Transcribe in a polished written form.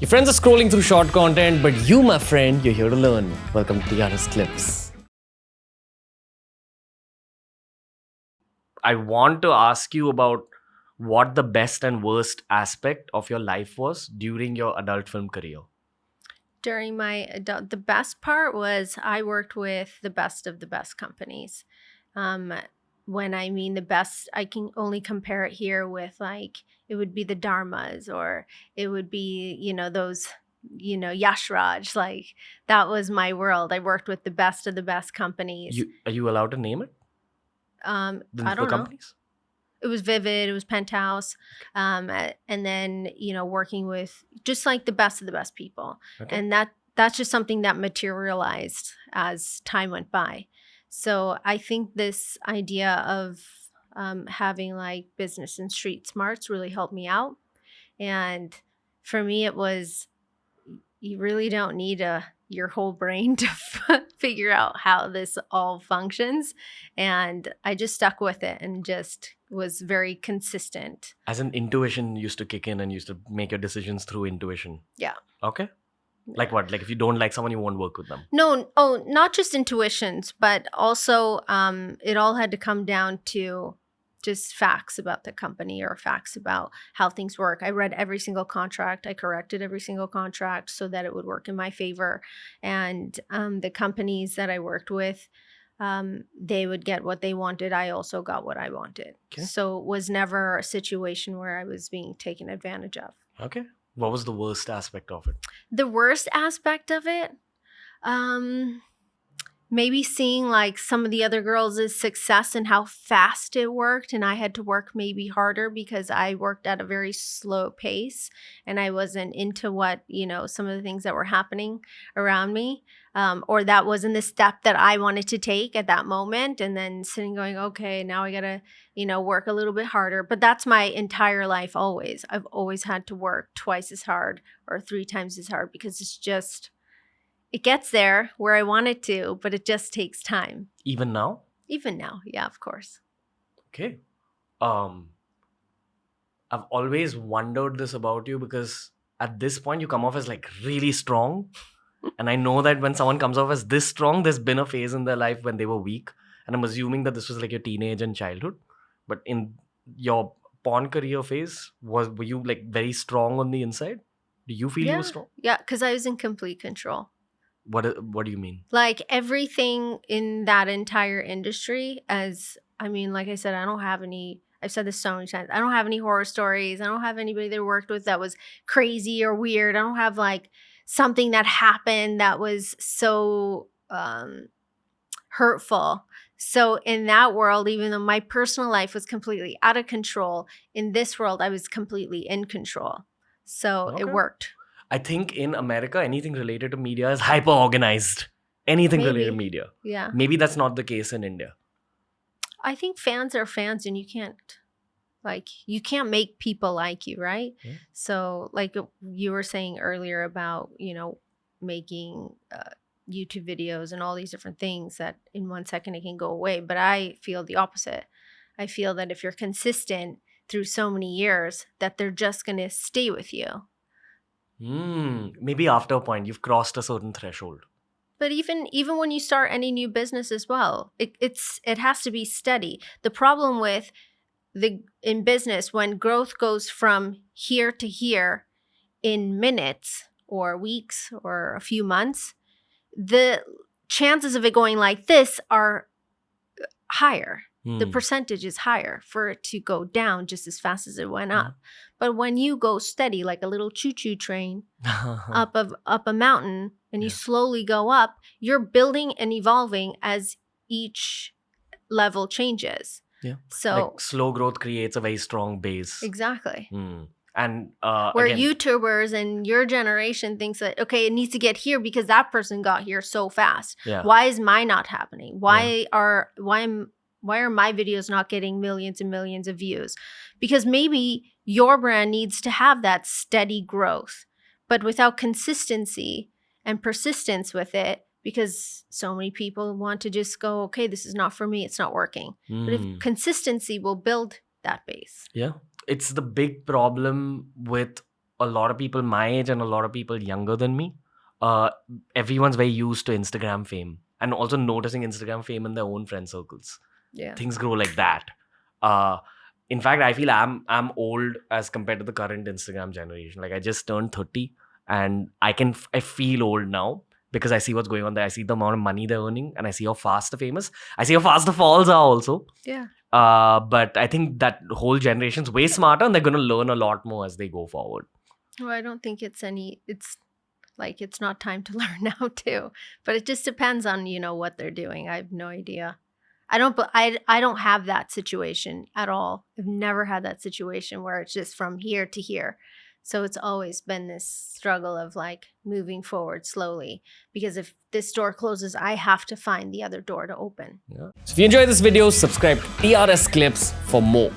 Your friends are scrolling through short content, but you, my friend, you're here to learn. Welcome to the RAAAZ Clips. I want to ask you about what the best and worst aspect of your life was during your adult film career. During my adult, the best part was I worked with the best of the best companies. When I mean the best, I can only compare it here with like, it would be the Dharmas, or it would be, those, Yash Raj. Like, that was my world. I worked with the best of the best companies. Are you allowed to name it? I The don't know. companies? It was Vivid, it was Penthouse, and then working with just like the best of the best people, Okay. and that's just something that materialized as time went by. So I think this idea of having like business and street smarts really helped me out, and for me it was, you really don't need your whole brain to figure out how this all functions. And I just stuck with it and just was very consistent. As an intuition used to kick in and used to make your decisions through intuition. Yeah. Okay. Like what? Like if you don't like someone, you won't work with them? No, not just intuitions, but also it all had to come down to just facts about the company or facts about how things work. I read every single contract. I corrected every single contract so that it would work in my favor. And the companies that I worked with, they would get what they wanted. I also got what I wanted. Okay. So it was never a situation where I was being taken advantage of. Okay. What was the worst aspect of it? The worst aspect of it? Maybe seeing like some of the other girls' success and how fast it worked, and I had to work maybe harder because I worked at a very slow pace and I wasn't into what, some of the things that were happening around me, or that wasn't the step that I wanted to take at that moment. And then sitting going, okay, now I gotta, work a little bit harder. But that's my entire life always. I've always had to work twice as hard or 3 times as hard because it's just... it gets there where I want it to, but it just takes time. Even now? Even now, yeah, of course. Okay. I've always wondered this about you because at this point you come off as like really strong. And I know that when someone comes off as this strong, there's been a phase in their life when they were weak. And I'm assuming that this was like your teenage and childhood. But in your porn career phase, were you like very strong on the inside? Do you feel you were strong? Yeah, because I was in complete control. What do you mean? Like everything in that entire industry, like I said, I don't have any, I've said this so many times, I don't have any horror stories. I don't have anybody that I worked with that was crazy or weird. I don't have like something that happened that was so hurtful. So in that world, even though my personal life was completely out of control, in this world, I was completely in control. So It worked. I think in America, anything related to media is hyper organized. Anything related to media. Yeah. Maybe that's not the case in India. I think fans are fans and you can't make people like you, right? Yeah. So like you were saying earlier about, making YouTube videos and all these different things that in 1 second it can go away. But I feel the opposite. I feel that if you're consistent through so many years, that they're just going to stay with you. Maybe after a point, you've crossed a certain threshold. But even when you start any new business as well, it has to be steady. The problem with in business, when growth goes from here to here in minutes or weeks or a few months, the chances of it going like this are higher. The percentage is higher for it to go down just as fast as it went up. But when you go steady, like a little choo-choo train up a mountain, and you slowly go up, you're building and evolving as each level changes. Yeah. So like slow growth creates a very strong base. Exactly. And where YouTubers and your generation thinks that, okay, it needs to get here because that person got here so fast. Yeah. Why is mine not happening? Why are my videos not getting millions and millions of views? Because maybe your brand needs to have that steady growth, but without consistency and persistence with it, because so many people want to just go, okay, this is not for me, it's not working. But if consistency will build that base. Yeah. It's the big problem with a lot of people my age and a lot of people younger than me, everyone's very used to Instagram fame and also noticing Instagram fame in their own friend circles. Yeah. Things grow like that. In fact, I feel I'm old as compared to the current Instagram generation. Like I just turned 30 and I feel old now because I see what's going on there. I see the amount of money they're earning and I see how fast they're famous. I see how fast the falls are also. Yeah. But I think that whole generation's way smarter and they're going to learn a lot more as they go forward. Well, I don't think it's not time to learn now too. But it just depends on, what they're doing. I have no idea. I don't have that situation at all. I've never had that situation where it's just from here to here. So it's always been this struggle of like moving forward slowly, because if this door closes, I have to find the other door to open. Yeah. So if you enjoyed this video, subscribe to TRS Clips for more.